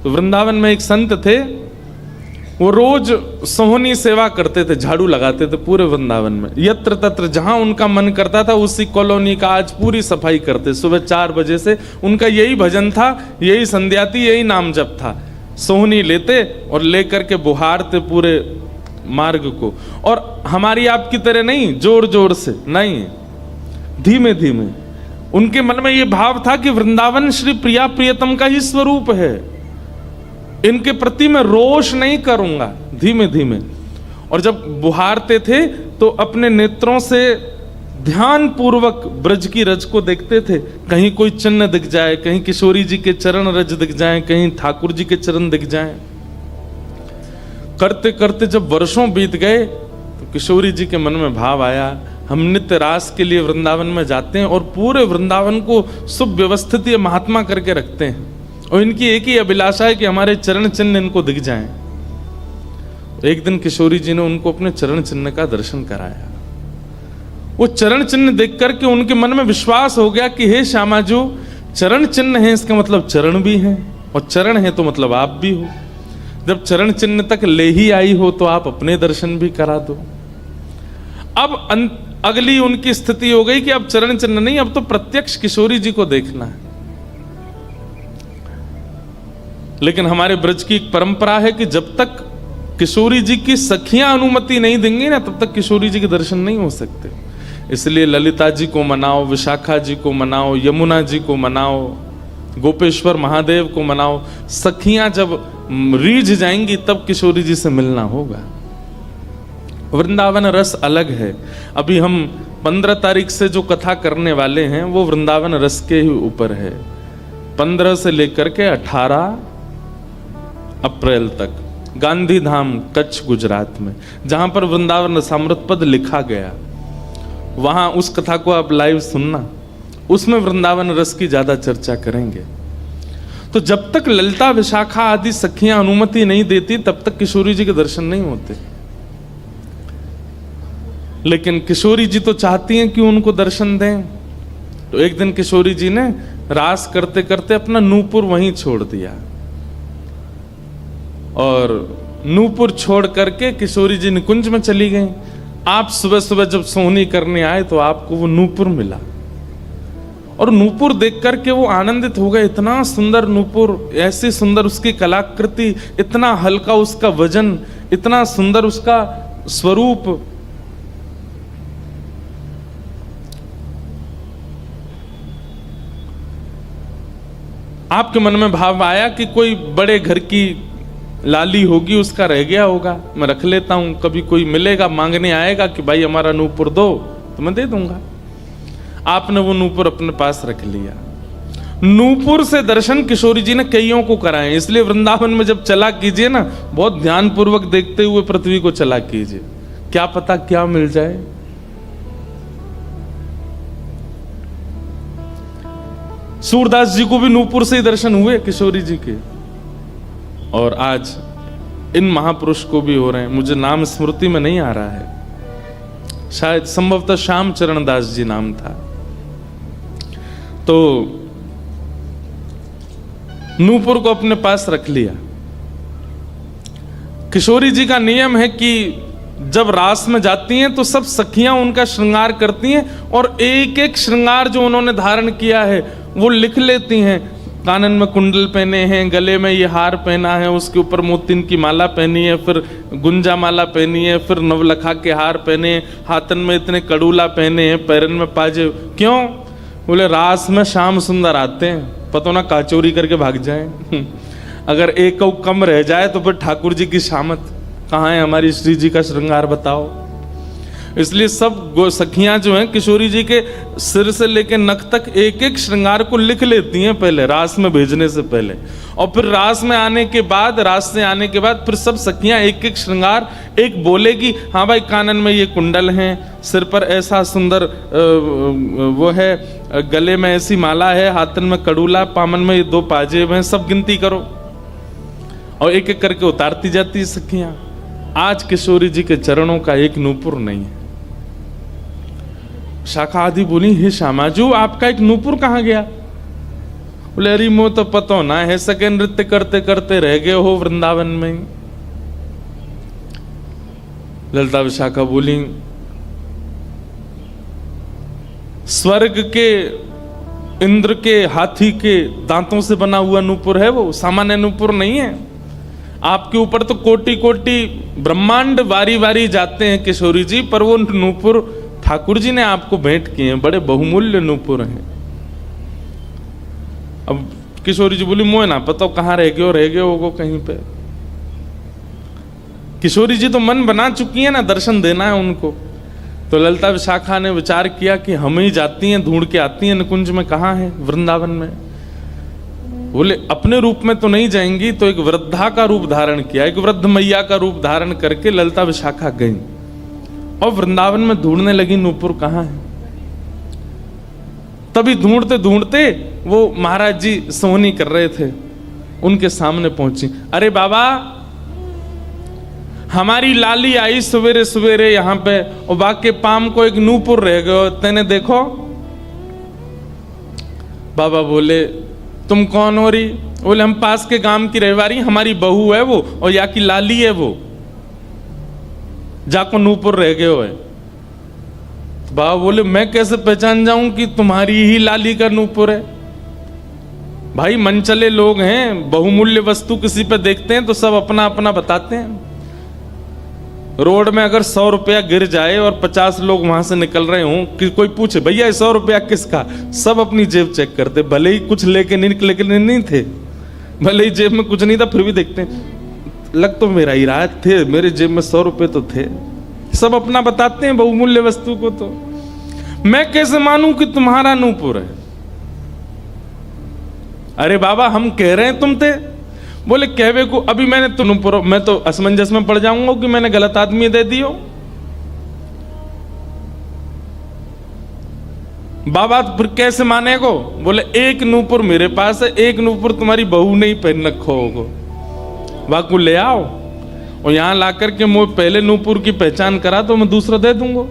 तो वृंदावन में एक संत थे, वो रोज सोहनी सेवा करते थे, झाड़ू लगाते थे पूरे वृंदावन में, यत्र तत्र जहां उनका मन करता था उसी कॉलोनी का आज पूरी सफाई करते। सुबह 4 बजे से उनका यही भजन था, यही संध्या थी, यही नाम जप था। सोहनी लेते और लेकर के बुहारते पूरे मार्ग को, और हमारी आपकी तरह नहीं जोर जोर से, नहीं, धीमे धीमे। उनके मन में यह भाव था कि वृंदावन श्री प्रिया प्रियतम का ही स्वरूप है, इनके प्रति मैं रोष नहीं करूंगा, धीमे धीमे। और जब बुहारते थे तो अपने नेत्रों से ध्यान पूर्वक ब्रज की रज को देखते थे, कहीं कोई चिन्ह दिख जाए, कहीं किशोरी जी के चरण रज दिख जाए, कहीं ठाकुर जी के चरण दिख जाए। करते करते जब वर्षों बीत गए तो किशोरी जी के मन में भाव आया, हम नित्य रास के लिए वृंदावन में जाते हैं और पूरे वृंदावन को सुव्यवस्थित ये महात्मा करके रखते हैं, और इनकी एक ही अभिलाषा है कि हमारे चरण चिन्ह इनको दिख जाएं। एक दिन किशोरी जी ने उनको अपने चरण चिन्ह का दर्शन कराया। वो चरण चिन्ह देख करके उनके मन में विश्वास हो गया कि हे श्यामा जो चरण चिन्ह है इसका मतलब चरण भी है, और चरण है तो मतलब आप भी हो। जब चरण चिन्ह तक ले ही आई हो तो आप अपने दर्शन भी करा दो। अब अगली उनकी स्थिति हो गई कि अब चरण चिन्ह नहीं, अब तो प्रत्यक्ष किशोरी जी को देखना है। लेकिन हमारे ब्रज की एक परंपरा है कि जब तक किशोरी जी की सखियां अनुमति नहीं देंगी ना, तब तक किशोरी जी के दर्शन नहीं हो सकते। इसलिए ललिता जी को मनाओ, विशाखा जी को मनाओ, यमुना जी को मनाओ, गोपेश्वर महादेव को मनाओ, सखियां जब रीझ जाएंगी तब किशोरी जी से मिलना होगा। वृंदावन रस अलग है। अभी हम 15 तारीख से जो कथा करने वाले हैं वो वृंदावन रस के ही ऊपर है। 15 से लेकर के 18 अप्रैल तक गांधी धाम कच्छ गुजरात में, जहां पर वृंदावन रसामृत पद लिखा गया, वहां उस कथा को आप लाइव सुनना, उसमें वृंदावन रस की ज्यादा चर्चा करेंगे। तो जब तक ललिता विशाखा आदि सखियां अनुमति नहीं देती तब तक किशोरी जी के दर्शन नहीं होते। लेकिन किशोरी जी तो चाहती हैं कि उनको दर्शन दें। तो एक दिन किशोरी जी ने रास करते करते अपना नूपुर वहीं छोड़ दिया, और नूपुर छोड़ करके किशोरी जी निकुंज में चली गई। आप सुबह सुबह जब सोहनी करने आए तो आपको वो नूपुर मिला, और नूपुर देख करके वो आनंदित हो गए। इतना सुंदर नूपुर, ऐसी सुंदर उसकी कलाकृति, इतना हल्का उसका वजन, इतना सुंदर उसका स्वरूप। आपके मन में भाव आया कि कोई बड़े घर की लाली होगी, उसका रह गया होगा, मैं रख लेता हूं, कभी कोई मिलेगा मांगने आएगा कि भाई हमारा नूपुर दो तो मैं दे दूंगा। आपने वो नूपुर अपने पास रख लिया। नूपुर से दर्शन किशोरी जी ने कईयों को कराए। इसलिए वृंदावन में जब चला कीजिए ना, बहुत ध्यान पूर्वक देखते हुए पृथ्वी को चला कीजिए, क्या पता क्या मिल जाए। सूरदास जी को भी नूपुर से ही दर्शन हुए किशोरी जी के, और आज इन महापुरुष को भी हो रहे हैं। मुझे नाम स्मृति में नहीं आ रहा है, शायद संभवतः श्याम चरण दास जी नाम था। तो नूपुर को अपने पास रख लिया। किशोरी जी का नियम है कि जब रास में जाती हैं तो सब सखियां उनका श्रृंगार करती हैं, और एक एक श्रृंगार जो उन्होंने धारण किया है वो लिख लेती हैं। कानन में कुंडल पहने हैं, गले में ये हार पहना है, उसके ऊपर मोतिन की माला पहनी है, फिर गुंजा माला पहनी है, फिर नवलखा के हार पहने, हाथन में इतने कड़ूला पहने हैं, पैरन में पाजे। क्यों? बोले रास में श्याम सुंदर आते हैं, पता ना काचोरी करके भाग जाएं। अगर एक कम रह जाए तो फिर ठाकुर जी की शामत कहाँ है, हमारी श्री जी का श्रृंगार बताओ। इसलिए सब सखियां जो हैं किशोरी जी के सिर से लेकर नख तक एक एक श्रृंगार को लिख लेती हैं पहले, रास में भेजने से पहले। और फिर रास में आने के बाद, रास से आने के बाद फिर सब सखियां एक एक श्रृंगार, एक बोलेगी हाँ भाई कानन में ये कुंडल हैं, सिर पर ऐसा सुंदर वो है, गले में ऐसी माला है, हाथन में कड़ूला, पामन में ये 2 पाजेब हैं, सब गिनती करो। और एक एक करके उतारती जाती है सखियां। आज किशोरी जी के चरणों का एक नूपुर नहीं है। शाखा आदि बोली हे श्यामाजू आपका एक नूपुर कहाँ गया? बोले अरे मो तो पतो ना है, सके नृत्य करते करते रह गए हो वृंदावन में। ललिता विशाखा बोली स्वर्ग के इंद्र के हाथी के दांतों से बना हुआ नूपुर है, वो सामान्य नूपुर नहीं है। आपके ऊपर तो कोटि कोटि ब्रह्मांड वारी वारी जाते हैं किशोरी जी, पर वो नूपुर ठाकुर जी ने आपको भेंट किए हैं, बड़े बहुमूल्य नूपुर हैं। अब किशोरी जी बोली मोह ना पता कहाँ रह गए हो कहीं पे। किशोरी जी तो मन बना चुकी है ना, दर्शन देना है उनको। तो ललिता विशाखा ने विचार किया कि हम ही जाती हैं, ढूंढ के आती हैं निकुंज में कहाँ है, वृंदावन में। बोले अपने रूप में तो नहीं जाएंगी, तो एक वृद्धा का रूप धारण किया, एक वृद्ध मैया का रूप धारण करके ललिता विशाखा गई और वृंदावन में ढूंढने लगी नूपुर कहाँ है। तभी ढूंढते ढूंढते वो महाराज जी सोहनी कर रहे थे, उनके सामने पहुंची। अरे बाबा हमारी लाली आई सवेरे सवेरे यहाँ पे और बाके पाम को एक नूपुर रह गयो, तेने देखो। बाबा बोले तुम कौन हो रही? बोले हम पास के गांव की रहवारी, हमारी बहू है वो और या की लाली है वो, जाको नूपुर रह गयो है। तो बाबा बोले मैं कैसे पहचान जाऊं कि तुम्हारी ही लाली का नूपुर है? भाई मनचले लोग हैं, बहुमूल्य वस्तु किसी पे देखते हैं तो सब अपना अपना बताते हैं। रोड में अगर 100 रुपया गिर जाए और 50 लोग वहां से निकल रहे हों, कि कोई पूछे भैया 100 रुपया किसका, सब अपनी जेब चेक करते, भले ही कुछ लेके नहीं थे, भले ही जेब में कुछ नहीं था फिर भी देखते लग तो मेरा ही रहा थे, मेरे जेब में 100 रुपये तो थे। सब अपना बताते हैं बहुमूल्य वस्तु को। तो मैं कैसे मानूं कि तुम्हारा नूपुर है? अरे बाबा हम कह रहे हैं तुम थे। बोले कहवे को अभी मैंने तो नूपुर, मैं तो असमंजस में पड़ जाऊंगा कि मैंने गलत आदमी दे दियो। बाबा फिर कैसे माने को? बोले एक नूपुर मेरे पास है, एक नूपुर तुम्हारी बहू ने ही पहन रखो होगो, वाकू ले आओ और यहां ला करके मुझे पहले नूपुर की पहचान करा तो मैं दूसरा दे दूंगा।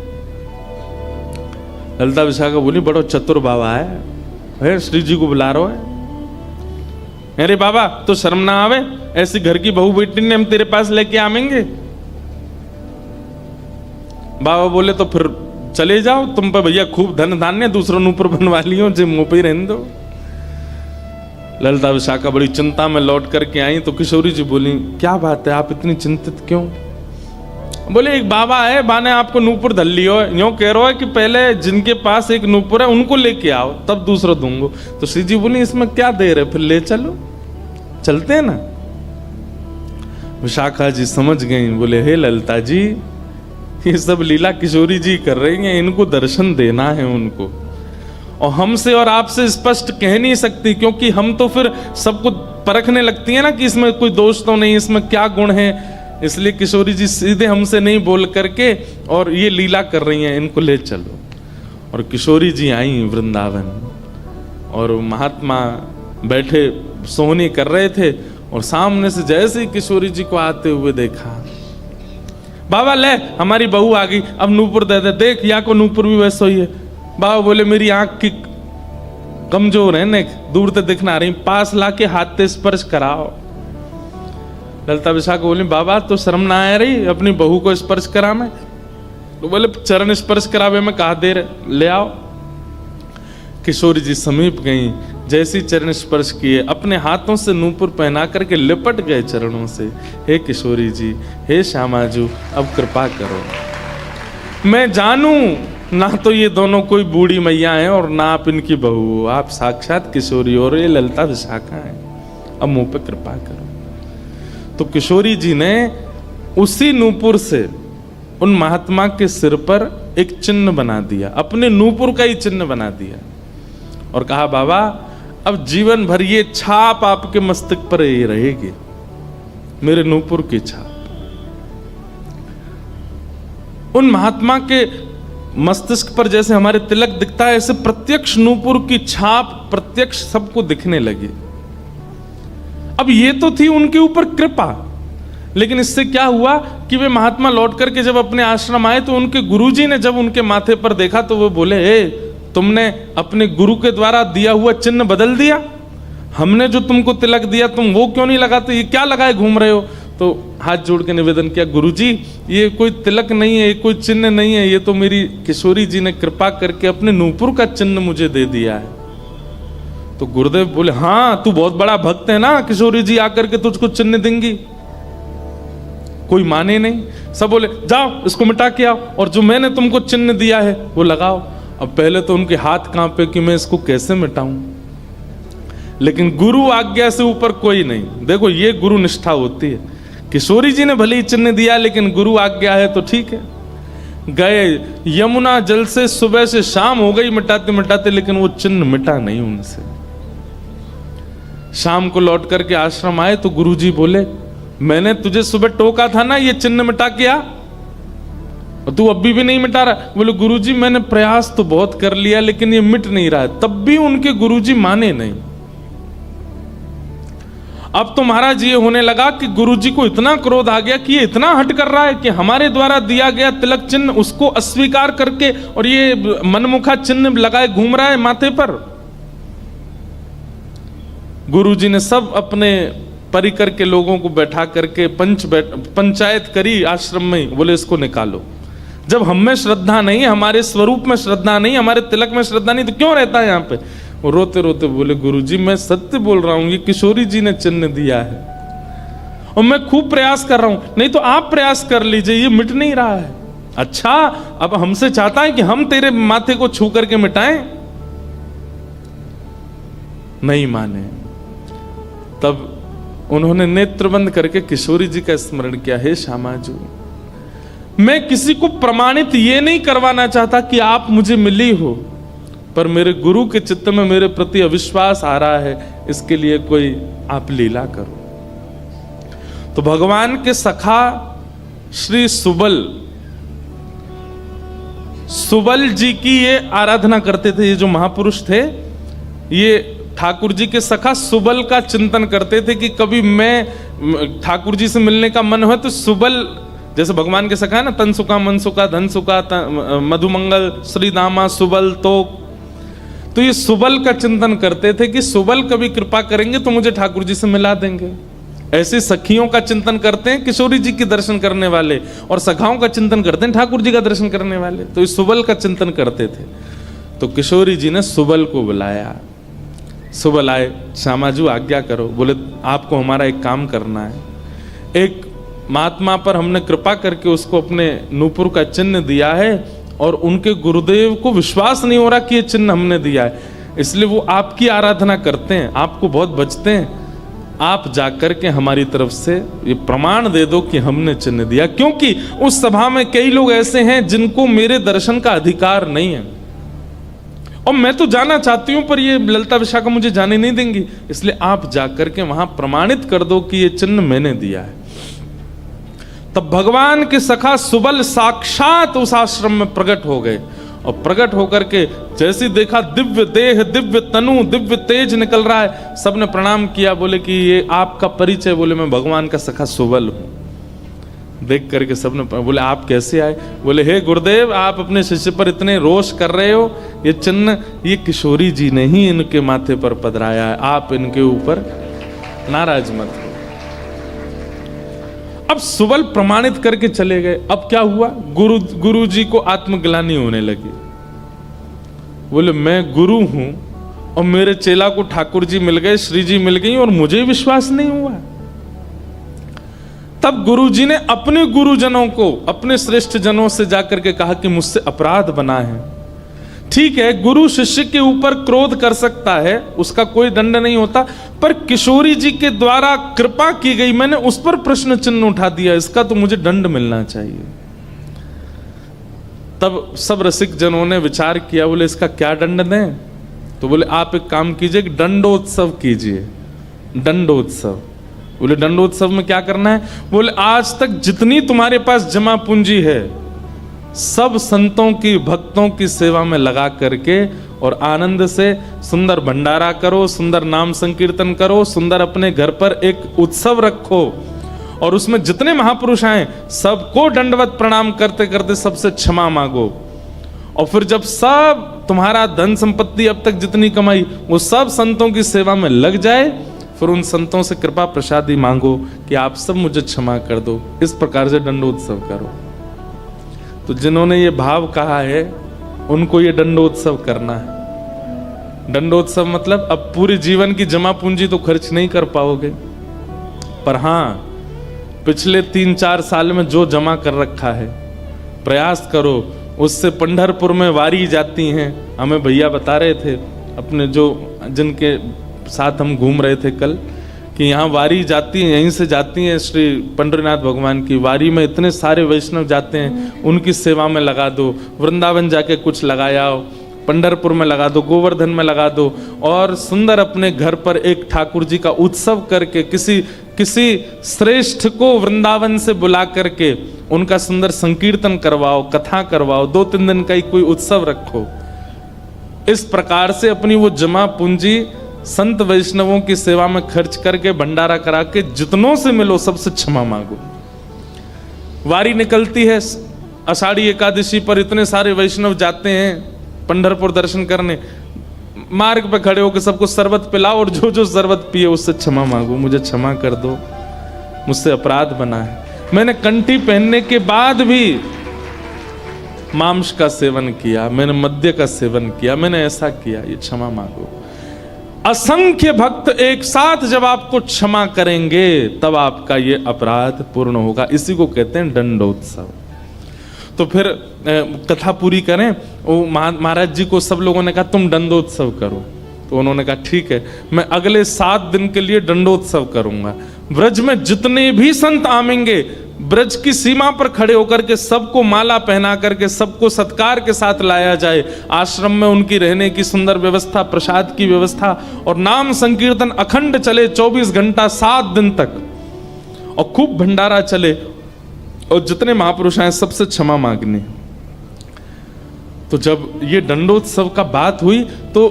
ललिता विशाखा बोली बड़ो चतुर बाबा है, श्री जी को बुला रहा है। अरे बाबा तो शर्म ना आवे, ऐसी घर की बहू बेटी ने हम तेरे पास लेके आवेंगे? बाबा बोले तो फिर चले जाओ, तुम पर भैया खूब धन धान्य, दूसरों नूपुर बनवा लियो, जे मुंह पे रहने दो। ललिता विशाखा बड़ी चिंता में लौट करके आई तो किशोरी जी बोली क्या बात है, आप इतनी चिंतित क्यों? बोले एक बाबा है, बाने आपको नूपुर धल लियो, यूं कह रहा है कि पहले जिनके पास एक नूपुर है उनको लेके आओ तब दूसरा दूंगो। तो श्री जी बोली इसमें क्या देर है, फिर ले चलो, चलते हैं ना। विशाखा जी समझ गई, बोले हे ललिता जी ये सब लीला किशोरी जी कर रही हैं, इनको दर्शन देना है उनको, और हमसे और आपसे स्पष्ट कह नहीं सकती, क्योंकि हम तो फिर सबको परखने लगती है ना कि इसमें कोई दोष तो नहीं, इसमें क्या गुण है। इसलिए किशोरी जी सीधे हमसे नहीं बोल करके और ये लीला कर रही हैं, इनको ले चलो। और किशोरी जी आई वृंदावन और महात्मा बैठे सोहनी कर रहे थे और सामने से जैसे ही किशोरी जी को आते हुए देखा, बाबा ले हमारी बहू आ गई, अब नूपुर दे दे, देख या को नूपुर भी वैसा ही है। बाबा बोले मेरी आंख की कमजोर है ने, दूर से दिखना रही, पास लाके हाथ से स्पर्श कराओ। ललिता विशाखा बोली बाबा तो शर्म ना आ रही अपनी बहू को स्पर्श करा में? तो बोले चरण स्पर्श करावे में कहा देर, ले आओ। किशोरी जी समीप गई, जैसी चरण स्पर्श किए अपने हाथों से नूपुर पहना करके लिपट गए चरणों से। हे किशोरी जी, हे श्यामाजू, अब कृपा करो, मैं जानूं ना तो ये दोनों कोई बूढ़ी मैया हैं और ना आप इनकी बहू हो, आप साक्षात किशोरी और ये ललिता विशाखा है, अब मुंह पे कृपा करो। तो किशोरी जी ने उसी नूपुर से उन महात्मा के सिर पर एक चिन्ह बना दिया, अपने नूपुर का ही चिन्ह बना दिया और कहा बाबा अब जीवन भर ये छाप आपके मस्तक पर ही रहेगी, मेरे नूपुर की छाप। उन महात्मा के मस्तिष्क पर जैसे हमारे तिलक दिखता है, ऐसे प्रत्यक्ष नूपुर की छाप प्रत्यक्ष सबको दिखने लगी। अब ये तो थी उनके ऊपर कृपा, लेकिन इससे क्या हुआ कि वे महात्मा लौट करके जब अपने आश्रम आए तो उनके गुरुजी ने जब उनके माथे पर देखा तो वो बोले हे तुमने अपने गुरु के द्वारा दिया हुआ चिन्ह बदल दिया। हमने जो तुमको तिलक दिया तुम वो क्यों नहीं लगाते, ये क्या लगाए घूम रहे हो। तो हाथ जोड़ के निवेदन किया, गुरुजी ये कोई तिलक नहीं है, ये कोई चिन्ह नहीं है, ये तो मेरी किशोरी जी ने कृपा करके अपने नूपुर का चिन्ह मुझे दे दिया है। तो गुरुदेव बोले, हाँ तू बहुत बड़ा भक्त है ना, किशोरी जी आकर के तुझको चिन्ह देंगी। कोई माने नहीं, सब बोले जाओ इसको मिटा के आओ, और जो मैंने तुमको चिन्ह दिया है वो लगाओ। अब पहले तो उनके हाथ कांपे कि मैं इसको कैसे मिटाऊं, लेकिन गुरु आज्ञा से ऊपर कोई नहीं। देखो ये गुरु निष्ठा होती है। किशोरी जी ने भले ही चिन्ह दिया, लेकिन गुरु आज्ञा है तो ठीक है। गए यमुना जल से, सुबह से शाम हो गई मिटाते मिटाते, लेकिन वो चिन्ह मिटा नहीं उनसे। शाम को लौट करके आश्रम आए तो गुरुजी बोले, मैंने तुझे सुबह टोका था ना ये चिन्ह मिटा के आ, और तू अभी भी नहीं मिटा रहा। बोले गुरुजी मैंने प्रयास तो बहुत कर लिया लेकिन ये मिट नहीं रहा है। तब भी उनके गुरुजी माने नहीं। अब तो महाराज ये होने लगा कि गुरुजी को इतना क्रोध आ गया कि ये इतना हट कर रहा है कि हमारे द्वारा दिया गया तिलक चिन्ह उसको अस्वीकार करके और ये मनमुखा चिन्ह लगाए घूम रहा है माथे पर। गुरुजी ने सब अपने परिकर के लोगों को बैठा करके पंचायत करी आश्रम में। बोले इसको निकालो, जब हम में श्रद्धा नहीं, हमारे स्वरूप में श्रद्धा नहीं, हमारे तिलक में श्रद्धा नहीं, तो क्यों रहता है यहाँ पे। वो रोते रोते बोले गुरुजी मैं सत्य बोल रहा हूं, ये किशोरी जी ने चिन्ह दिया है और मैं खूब प्रयास कर रहा हूं, नहीं तो आप प्रयास कर लीजिए, ये मिट नहीं रहा है। अच्छा अब हमसे चाहता है कि हम तेरे माथे को छू करके मिटाएं, नहीं माने। तब उन्होंने नेत्र बंद करके किशोरी जी का स्मरण किया, हे श्यामाजू मैं किसी को प्रमाणित ये नहीं करवाना चाहता कि आप मुझे मिली हो, पर मेरे गुरु के चित्त में मेरे प्रति अविश्वास आ रहा है, इसके लिए कोई आप लीला करो। तो भगवान के सखा श्री सुबल जी की ये आराधना करते थे। ये जो महापुरुष थे ये ठाकुर जी के सखा सुबल का चिंतन करते थे कि कभी मैं ठाकुर जी से मिलने का मन हो तो सुबल, जैसे भगवान के सखा है ना, तनसुका मनसुका धनसुका मधुमंगल श्रीदामा सुबल, तो ये सुबल का चिंतन करते थे कि सुबल कभी कृपा करेंगे तो मुझे ठाकुर जी से मिला देंगे। ऐसे सखियों का चिंतन करते हैं किशोरी जी के दर्शन करने वाले, और सखाओं का चिंतन करते हैं ठाकुर जी का दर्शन करने वाले। तो ये सुबल का चिंतन करते थे। तो किशोरी जी ने सुबल को बुलाया। सुबल आए, श्यामाजू आज्ञा करो। बोले आपको हमारा एक काम करना है। एक महात्मा पर हमने कृपा करके उसको अपने नूपुर का चिन्ह दिया है और उनके गुरुदेव को विश्वास नहीं हो रहा कि ये चिन्ह हमने दिया है, इसलिए वो आपकी आराधना करते हैं, आपको बहुत बचते हैं। आप जाकर के हमारी तरफ से ये प्रमाण दे दो कि हमने चिन्ह दिया, क्योंकि उस सभा में कई लोग ऐसे हैं जिनको मेरे दर्शन का अधिकार नहीं है और मैं तो जाना चाहती हूं पर ये ललिता विशाखा मुझे जाने नहीं देंगी, इसलिए आप जाकर के वहां प्रमाणित कर दो कि ये चिन्ह मैंने दिया है। तब भगवान के सखा सुबल साक्षात उस आश्रम में प्रकट हो गए और प्रकट होकर के जैसे देखा दिव्य देह, दिव्य तनु, दिव्य तेज निकल रहा है, सबने प्रणाम किया। बोले कि ये आपका परिचय। बोले मैं भगवान का सखा सुबल हूं। देख करके सबने बोले आप कैसे आए। बोले हे गुरुदेव आप अपने शिष्य पर इतने रोष कर रहे हो, ये चिन्ह ये किशोरी जी ने ही इनके माथे पर पधराया है, आप इनके ऊपर नाराज मत हो। अब सुबल प्रमाणित करके चले गए। अब क्या हुआ, गुरु जी को आत्मग्लानि होने लगी। बोले मैं गुरु हूं और मेरे चेला को ठाकुर जी मिल गए, श्री जी मिल गई और मुझे विश्वास नहीं हुआ। तब गुरु जी ने अपने गुरुजनों को, अपने श्रेष्ठ जनों से जाकर के कहा कि मुझसे अपराध बना है। ठीक है, गुरु शिष्य के ऊपर क्रोध कर सकता है, उसका कोई दंड नहीं होता, पर किशोरी जी के द्वारा कृपा की गई, मैंने उस पर प्रश्न चिन्ह उठा दिया, इसका तो मुझे दंड मिलना चाहिए। तब सब रसिक जनों ने विचार किया। बोले इसका क्या दंड दें। तो बोले आप एक काम कीजिए, दंडोत्सव कीजिए, दंडोत्सव। बोले दंडोत्सव में क्या करना है। बोले आज तक जितनी तुम्हारे पास जमा पूंजी है सब संतों की, भक्तों की सेवा में लगा करके और आनंद से सुंदर भंडारा करो, सुंदर नाम संकीर्तन करो, सुंदर अपने घर पर एक उत्सव रखो और उसमें जितने महापुरुष आए सबको दंडवत प्रणाम करते करते सबसे क्षमा मांगो। और फिर जब सब तुम्हारा धन संपत्ति अब तक जितनी कमाई वो सब संतों की सेवा में लग जाए, फिर उन संतों से कृपा प्रसादी मांगो कि आप सब मुझे क्षमा कर दो। इस प्रकार से दंडोत्सव करो। तो जिन्होंने ये भाव कहा है उनको ये दंडोत्सव करना है। दंडोत्सव मतलब अब पूरे जीवन की जमा पूंजी तो खर्च नहीं कर पाओगे, पर हाँ पिछले 3-4 साल में जो जमा कर रखा है प्रयास करो उससे। पंढरपुर में वारी जाती हैं, हमें भैया बता रहे थे अपने जो जिनके साथ हम घूम रहे थे कल, कि यहाँ वारी जाती है, यहीं से जाती है श्री पंडरीनाथ भगवान की वारी में इतने सारे वैष्णव जाते हैं, उनकी सेवा में लगा दो। वृंदावन जाके कुछ लगाया हो, पंढरपुर में लगा दो, गोवर्धन में लगा दो, और सुंदर अपने घर पर एक ठाकुर जी का उत्सव करके किसी श्रेष्ठ को वृंदावन से बुला करके उनका सुंदर संकीर्तन करवाओ, कथा करवाओ, 2-3 दिन का ही कोई उत्सव रखो। इस प्रकार से अपनी वो जमा पूंजी संत वैष्णवों की सेवा में खर्च करके भंडारा करा के जितनों से मिलो सबसे क्षमा मांगो। वारी निकलती है आषाढ़ी एकादशी पर, इतने सारे वैष्णव जाते हैं पंढरपुर दर्शन करने, मार्ग पे खड़े होकर सबको शरबत पिलाओ और जो जो शरबत पिए उससे क्षमा मांगो, मुझे क्षमा कर दो, मुझसे अपराध बना है, मैंने कंठी पहनने के बाद भी मांस का सेवन किया, मैंने मद्य का सेवन किया, मैंने ऐसा किया, ये क्षमा मांगो। असंख्य भक्त एक साथ जब आपको क्षमा करेंगे तब आपका ये अपराध पूर्ण होगा। इसी को कहते हैं दंडोत्सव। तो फिर कथा पूरी करें। वो महाराज जी को सब लोगों ने कहा तुम दंडोत्सव करो, तो उन्होंने कहा ठीक है, मैं अगले 7 दिन के लिए दंडोत्सव करूंगा। ब्रज में जितने भी संत आवेंगे ब्रज की सीमा पर खड़े होकर के सबको माला पहना करके सबको सत्कार के साथ लाया जाए। आश्रम में उनकी रहने की सुंदर व्यवस्था, प्रसाद की व्यवस्था, और नाम संकीर्तन अखंड चले 24 घंटा 7 दिन तक, और खूब भंडारा चले, और जितने महापुरुष हैं सबसे क्षमा मांगनी। तो जब ये दंडोत्सव का बात हुई तो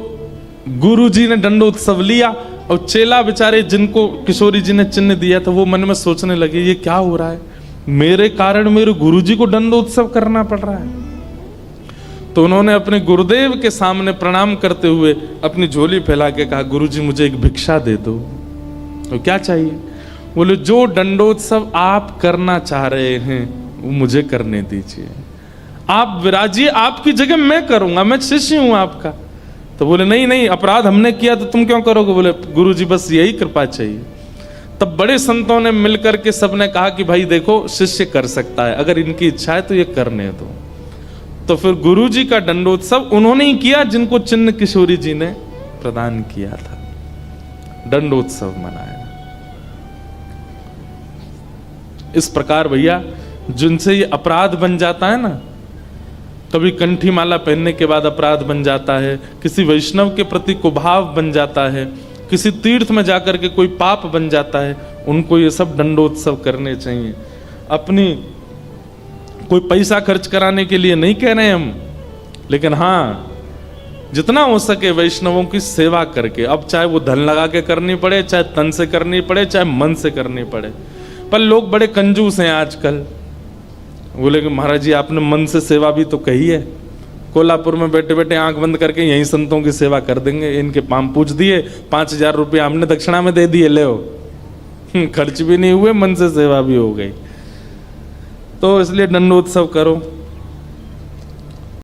गुरु जी ने दंडोत्सव लिया, और चेला बेचारे जिनको किशोरी जी ने चिन्ह दिया था वो मन में सोचने लगे ये क्या हो रहा है, मेरे कारण मेरे गुरुजी को दंडोत्सव करना पड़ रहा है। तो उन्होंने अपने गुरुदेव के सामने प्रणाम करते हुए अपनी झोली फैला के कहा गुरुजी मुझे एक भिक्षा दे दो। तो क्या चाहिए? बोले जो दंडोत्सव आप करना चाह रहे हैं वो मुझे करने दीजिए, आप विराजिए, आपकी जगह मैं करूंगा, मैं शिष्य हूं आपका। तो बोले नहीं नहीं, अपराध हमने किया तो तुम क्यों करोगे? बोले गुरुजी बस यही कृपा चाहिए। तब बड़े संतों ने मिलकर के सबने कहा कि भाई देखो शिष्य कर सकता है, अगर इनकी इच्छा है तो ये करने दो। तो फिर गुरुजी का दंडोत्सव उन्होंने ही किया जिनको चिन्ह किशोरी जी ने प्रदान किया था, दंडोत्सव मनाया। इस प्रकार भैया जिनसे ये अपराध बन जाता है ना, कभी कंठी माला पहनने के बाद अपराध बन जाता है, किसी वैष्णव के प्रति कुभाव बन जाता है, किसी तीर्थ में जाकर के कोई पाप बन जाता है, उनको ये सब दंडोत्सव करने चाहिए। अपनी कोई पैसा खर्च कराने के लिए नहीं कह रहे हम, लेकिन हाँ जितना हो सके वैष्णवों की सेवा करके, अब चाहे वो धन लगा के करनी पड़े, चाहे तन से करनी पड़े, चाहे मन से करनी पड़े। पर लोग बड़े कंजूस हैं आजकल। बोले कि महाराज जी आपने मन से सेवा भी तो कही है, कोल्हापुर में बैठे बैठे आंख बंद करके यहीं संतों की सेवा कर देंगे, इनके पांव पूछ दिए, 5000 रुपये हमने दक्षिणा में दे दिए, ले हो। खर्च भी नहीं हुए, मन से सेवा भी हो गई। तो इसलिए दंडोत्सव करो।